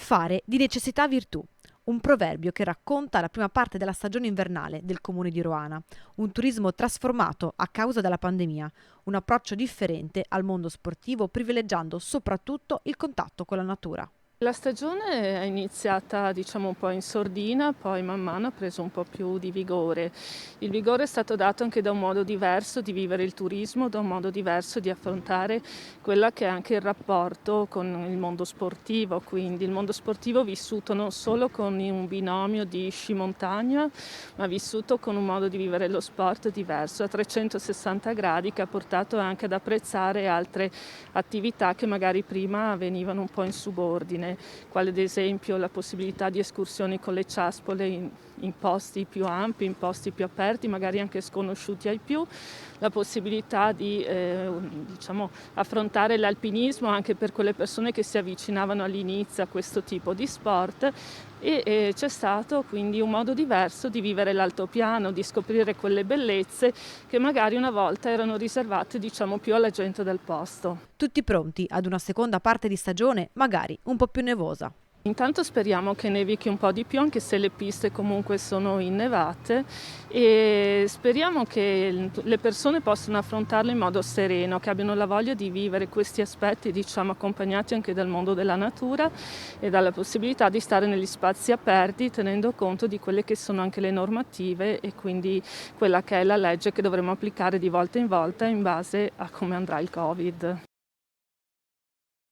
Fare di necessità virtù. Un proverbio che racconta la prima parte della stagione invernale del comune di Roana, un turismo trasformato a causa della pandemia, un approccio differente al mondo sportivo privilegiando soprattutto il contatto con la natura. La stagione è iniziata, diciamo, un po' in sordina, poi man mano ha preso un po' più di vigore. Il vigore è stato dato anche da un modo diverso di vivere il turismo, da un modo diverso di affrontare quella che è anche il rapporto con il mondo sportivo, quindi il mondo sportivo vissuto non solo con un binomio di sci montagna, ma vissuto con un modo di vivere lo sport diverso a 360 gradi che ha portato anche ad apprezzare altre attività che magari prima venivano un po' in subordine, quale ad esempio la possibilità di escursioni con le ciaspole in posti più ampi, in posti più aperti, magari anche sconosciuti ai più, la possibilità di diciamo, affrontare l'alpinismo anche per quelle persone che si avvicinavano all'inizio a questo tipo di sport e c'è stato quindi un modo diverso di vivere l'altopiano, di scoprire quelle bellezze che magari una volta erano riservate, diciamo, più alla gente del posto. Tutti pronti ad una seconda parte di stagione, magari un po' più nevosa. Intanto speriamo che nevichi un po' di più, anche se le piste comunque sono innevate, e speriamo che le persone possano affrontarlo in modo sereno, che abbiano la voglia di vivere questi aspetti, diciamo, accompagnati anche dal mondo della natura e dalla possibilità di stare negli spazi aperti, tenendo conto di quelle che sono anche le normative e quindi quella che è la legge che dovremo applicare di volta in volta in base a come andrà il Covid.